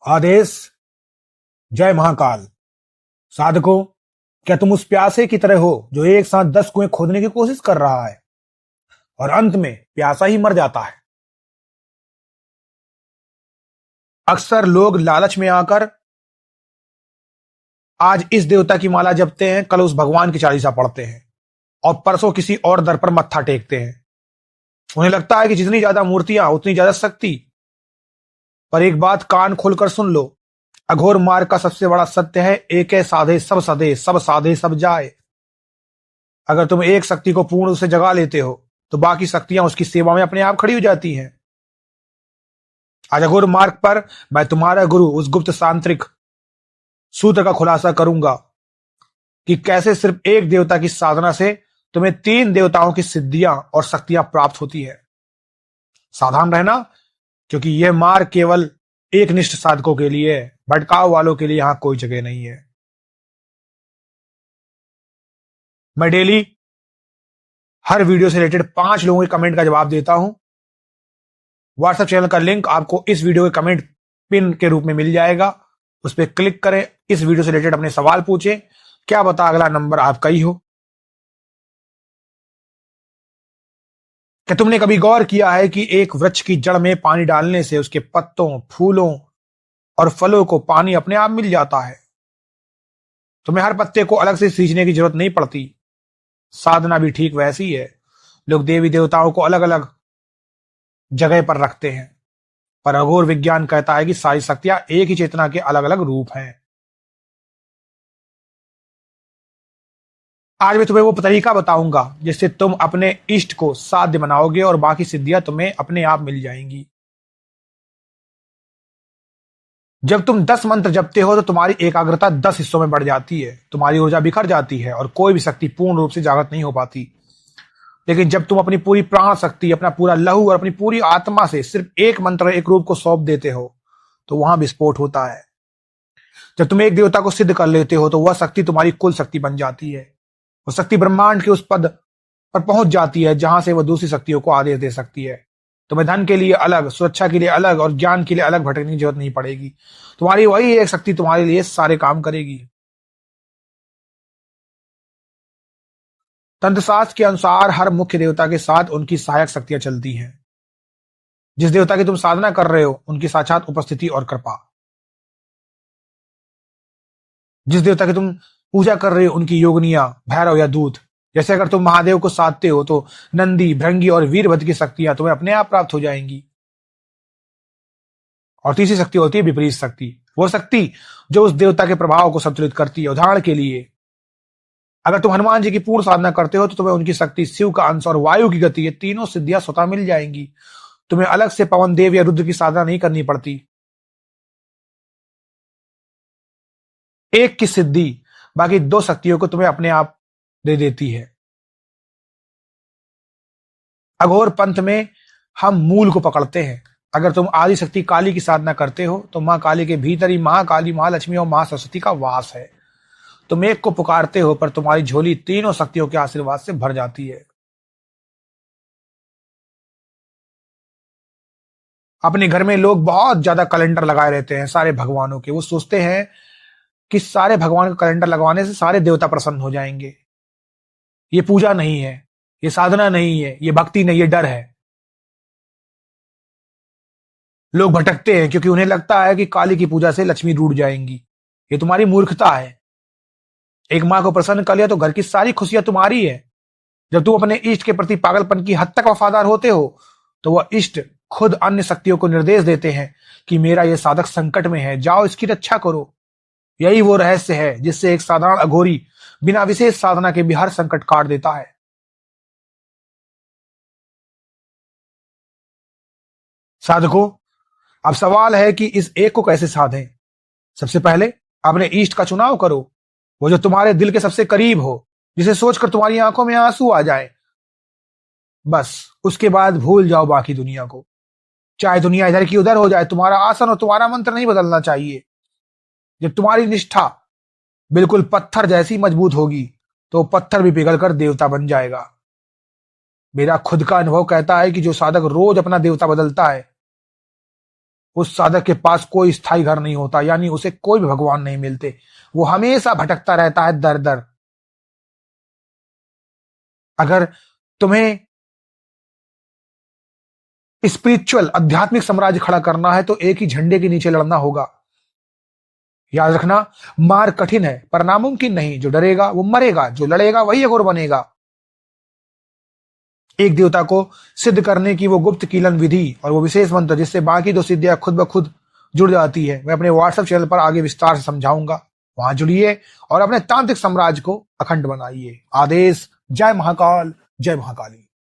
आदेश। जय महाकाल। साधकों, क्या तुम उस प्यासे की तरह हो जो एक साथ 10 कुएं खोदने की कोशिश कर रहा है और अंत में प्यासा ही मर जाता है? अक्सर लोग लालच में आकर आज इस देवता की माला जपते हैं, कल उस भगवान की चालीसा पढ़ते हैं और परसों किसी और दर पर मत्था टेकते हैं। उन्हें लगता है कि जितनी ज्यादा मूर्तियां उतनी ज्यादा शक्ति। पर एक बात कान खोलकर सुन लो, अघोर मार्ग का सबसे बड़ा सत्य है, एक साधे सब सधे, सब साधे सब जाए। अगर तुम एक शक्ति को पूर्ण रूप से जगा लेते हो तो बाकी शक्तियां उसकी सेवा में अपने आप खड़ी हो जाती हैं। आज अघोर मार्ग पर मैं तुम्हारा गुरु उस गुप्त तांत्रिक सूत्र का खुलासा करूंगा कि कैसे सिर्फ एक देवता की साधना से तुम्हें 3 देवताओं की सिद्धियां और शक्तियां प्राप्त होती है। सावधान रहना, क्योंकि यह मार्ग केवल एक निष्ठ साधकों के लिए है, भटकाव वालों के लिए यहां कोई जगह नहीं है। मैं डेली हर वीडियो से रिलेटेड 5 लोगों के कमेंट का जवाब देता हूं। व्हाट्सएप चैनल का लिंक आपको इस वीडियो के कमेंट पिन के रूप में मिल जाएगा, उस पर क्लिक करें, इस वीडियो से रिलेटेड अपने सवाल पूछें, क्या पता अगला नंबर आपका ही हो। क्या तुमने कभी गौर किया है कि एक वृक्ष की जड़ में पानी डालने से उसके पत्तों, फूलों और फलों को पानी अपने आप मिल जाता है? तुम्हें हर पत्ते को अलग से सींचने की जरूरत नहीं पड़ती। साधना भी ठीक वैसी है। लोग देवी देवताओं को अलग अलग जगह पर रखते हैं, पर अघोर विज्ञान कहता है कि सारी शक्तियां एक ही चेतना के अलग अलग रूप हैं। आज मैं तुम्हें वो तरीका बताऊंगा जिससे तुम अपने इष्ट को साध्य बनाओगे और बाकी सिद्धियां तुम्हें अपने आप मिल जाएंगी। जब तुम 10 मंत्र जपते हो तो तुम्हारी एकाग्रता 10 हिस्सों में बढ़ जाती है, तुम्हारी ऊर्जा बिखर जाती है और कोई भी शक्ति पूर्ण रूप से जागृत नहीं हो पाती। लेकिन जब तुम अपनी पूरी प्राण शक्ति, अपना पूरा लहू और अपनी पूरी आत्मा से सिर्फ एक मंत्र, एक रूप को सौंप देते हो तो वहां विस्फोट होता है। जब तुम एक देवता को सिद्ध कर लेते हो तो वह शक्ति तुम्हारी कुल शक्ति बन जाती है। वह शक्ति ब्रह्मांड के उस पद पर पहुंच जाती है जहां से वह दूसरी शक्तियों को आदेश दे सकती है। तुम्हें धन के लिए अलग, सुरक्षा के लिए अलग और ज्ञान के लिए अलग भटकने की जरूरत नहीं पड़ेगी। तुम्हारी वही एक शक्ति तुम्हारे लिए सारे काम करेगी। तंत्रशास्त्र के अनुसार हर मुख्य देवता के साथ उनकी सहायक शक्तियां चलती हैं। जिस देवता की तुम साधना कर रहे हो उनकी साक्षात उपस्थिति और कृपा, जिस देवता की तुम पूजा कर रहे हो उनकी योगनिया, भैरव या दूत। जैसे अगर तुम महादेव को साधते हो तो नंदी, भृंगी और वीरभद्र की शक्तियां तुम्हें अपने आप प्राप्त हो जाएंगी। और तीसरी शक्ति होती है विपरीत शक्ति, वो शक्ति जो उस देवता के प्रभाव को संतुलित करती है। उदाहरण के लिए, अगर तुम हनुमान जी की पूर्ण साधना करते हो तो तुम्हें उनकी शक्ति, शिव का अंश और वायु की गति, ये तीनों सिद्धियां स्वतः मिल जाएंगी। तुम्हें अलग से पवन देव या रुद्र की साधना नहीं करनी पड़ती। एक की सिद्धि बाकी 2 शक्तियों को तुम्हें अपने आप दे देती है। अघोर पंथ में हम मूल को पकड़ते हैं। अगर तुम आदि शक्ति काली की साधना करते हो तो मां काली के भीतर ही महाकाली, महालक्ष्मी और मां सरस्वती का वास है। तुम एक को पुकारते हो पर तुम्हारी झोली तीनों शक्तियों के आशीर्वाद से भर जाती है। अपने घर में लोग बहुत ज्यादा कैलेंडर लगाए रहते हैं सारे भगवानों के। वो सोचते हैं कि सारे भगवान का कैलेंडर लगवाने से सारे देवता प्रसन्न हो जाएंगे। ये पूजा नहीं है, ये साधना नहीं है, ये भक्ति नहीं, ये डर है। लोग भटकते हैं क्योंकि उन्हें लगता है कि काली की पूजा से लक्ष्मी रूठ जाएंगी। ये तुम्हारी मूर्खता है। एक मां को प्रसन्न कर लिया तो घर की सारी खुशियां तुम्हारी है। जब तुम अपने इष्ट के प्रति पागलपन की हद तक वफादार होते हो तो वह इष्ट खुद अन्य शक्तियों को निर्देश देते हैं कि मेरा यह साधक संकट में है, जाओ इसकी रक्षा करो। यही वो रहस्य है जिससे एक साधारण अघोरी बिना विशेष साधना के भी हर संकट काट देता है। साधकों, अब सवाल है कि इस एक को कैसे साधें। सबसे पहले अपने इष्ट का चुनाव करो, वो जो तुम्हारे दिल के सबसे करीब हो, जिसे सोचकर तुम्हारी आंखों में आंसू आ जाए। बस उसके बाद भूल जाओ बाकी दुनिया को। चाहे दुनिया इधर की उधर हो जाए, तुम्हारा आसन और तुम्हारा मंत्र नहीं बदलना चाहिए। जब तुम्हारी निष्ठा बिल्कुल पत्थर जैसी मजबूत होगी तो पत्थर भी पिघलकर देवता बन जाएगा। मेरा खुद का अनुभव कहता है कि जो साधक रोज अपना देवता बदलता है उस साधक के पास कोई स्थायी घर नहीं होता, यानी उसे कोई भी भगवान नहीं मिलते। वो हमेशा भटकता रहता है दर दर। अगर तुम्हें स्पिरिचुअल आध्यात्मिक साम्राज्य खड़ा करना है तो एक ही झंडे के नीचे लड़ना होगा। याद रखना, मार कठिन है पर नामुमकिन नहीं। जो डरेगा वो मरेगा, जो लड़ेगा वही अघोर बनेगा। एक देवता को सिद्ध करने की वो गुप्त कीलन विधि और वो विशेष मंत्र जिससे बाकी दो सिद्धियां खुद ब खुद जुड़ जाती है, मैं अपने व्हाट्सएप चैनल पर आगे विस्तार से समझाऊंगा। वहां जुड़िए और अपने तांत्रिक साम्राज्य को अखंड बनाइए। आदेश। जय महाकाल, जय महाकाली।